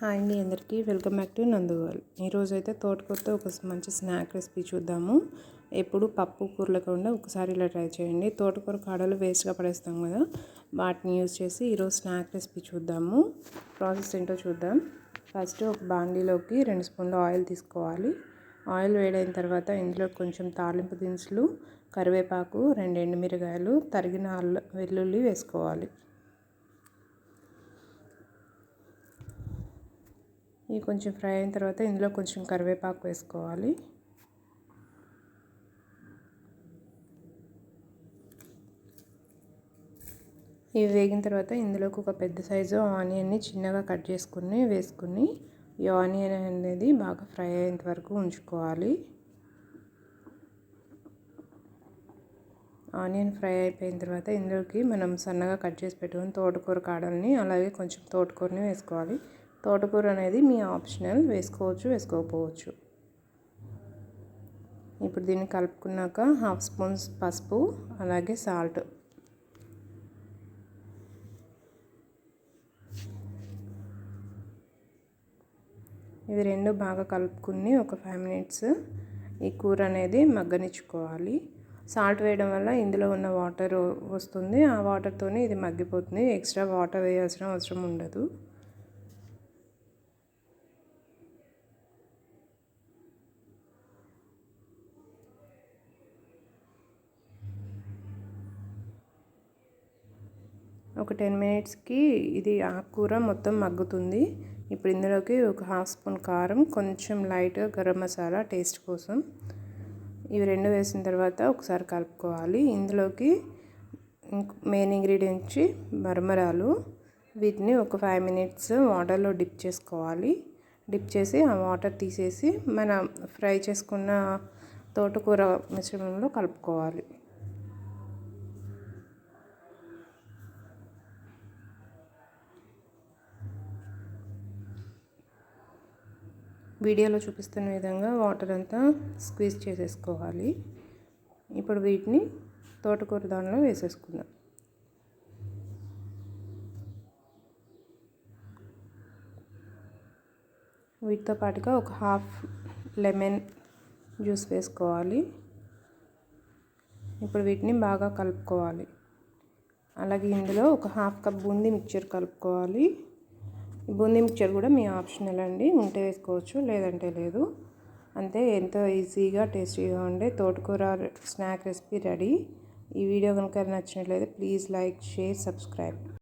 Hi అండి, అందరికీ welcome back to నందు వరల్డ్. ఈరోజు అయితే తోటకూరతో ఒక మంచి స్నాక్ రెసిపీ చూద్దాము. ఎప్పుడు పప్పు కూరలు కాకుండా ఒకసారి ఇలా ట్రై చేయండి. తోటకూర కాడలు వేస్ట్గా పడేస్తాం కదా, వాటిని యూజ్ చేసి ఈరోజు స్నాక్ రెసిపీ చూద్దాము. ప్రాసెస్ ఏంటో చూద్దాం. ఫస్ట్ ఒక బాండీలోకి 2 స్పూన్లు ఆయిల్ తీసుకోవాలి. ఆయిల్ వేడైన తర్వాత ఇందులో కొంచెం తాలింపు దినుసులు, కరివేపాకు, 2 ఎండుమిరగాయలు, తరిగిన వెల్లుల్లి వేసుకోవాలి. ఇవి కొంచెం ఫ్రై అయిన తర్వాత ఇందులో కొంచెం కరివేపాకు వేసుకోవాలి. ఇవి వేగిన తర్వాత ఇందులోకి ఒక పెద్ద సైజు ఆనియన్ని చిన్నగా కట్ వేసుకుని ఈ ఆనియన్ అనేది బాగా ఫ్రై అయ్యేంత వరకు ఉంచుకోవాలి. ఆనియన్ ఫ్రై అయిపోయిన తర్వాత ఇందులోకి మనం సన్నగా కట్ చేసి పెట్టుకుని తోటకూర కాడల్ని, అలాగే కొంచెం తోటకూరని వేసుకోవాలి. తోటకూర అనేది మీ ఆప్షనల్, వేసుకోవచ్చు వేసుకోకపోవచ్చు. ఇప్పుడు దీన్ని కలుపుకున్నాక 1/2 స్పూన్ పసుపు, అలాగే సాల్ట్, ఇవి రెండు బాగా కలుపుకుని ఒక 5 మినిట్స్ ఈ కూర అనేది మగ్గనిచ్చుకోవాలి. సాల్ట్ వేయడం వల్ల ఇందులో ఉన్న వాటర్ వస్తుంది, ఆ వాటర్తోనే ఇది మగ్గిపోతుంది. ఎక్స్ట్రా వాటర్ వేయాల్సిన అవసరం ఉండదు. ఒక 10 మినిట్స్కి ఇది ఆకుకూర మొత్తం మగ్గుతుంది. ఇప్పుడు ఇందులోకి ఒక 1/2 స్పూన్ కారం, కొంచెం లైట్గా గరం మసాలా టేస్ట్ కోసం, ఇవి రెండు వేసిన తర్వాత ఒకసారి కలుపుకోవాలి. ఇందులోకి మెయిన్ ఇంగ్రీడియంట్స్ మరమరాలు, వీటిని ఒక 5 మినిట్స్ వాటర్లో డిప్ చేసుకోవాలి. డిప్ చేసి ఆ వాటర్ తీసేసి మనం ఫ్రై చేసుకున్న తోటకూర మిశ్రమంలో కలుపుకోవాలి. వీడియోలో చూపిస్తున్న విధంగా వాటర్ అంతా స్క్వీజ్ చేసేసుకోవాలి. ఇప్పుడు వీటిని తోటకూర దానిలో వేసేసుకుందాం. వీటితో పాటుగా ఒక 1/2 లెమన్ జ్యూస్ వేసుకోవాలి. ఇప్పుడు వీటిని బాగా కలుపుకోవాలి. అలాగే ఇందులో ఒక 1/2 కప్ బూందీ మిక్చర్ కలుపుకోవాలి. ఈ బూందీ మిక్చర్ కూడా మీ ఆప్షనల్ అండి, ఉంటే వేసుకోవచ్చు లేదంటే లేదు. అంతే, ఎంతో ఈజీగా టేస్టీగా ఉండే తోటకూర స్నాక్ రెసిపీ రెడీ. ఈ వీడియో కనుక నచ్చినట్లయితే ప్లీజ్ లైక్, షేర్, సబ్స్క్రైబ్.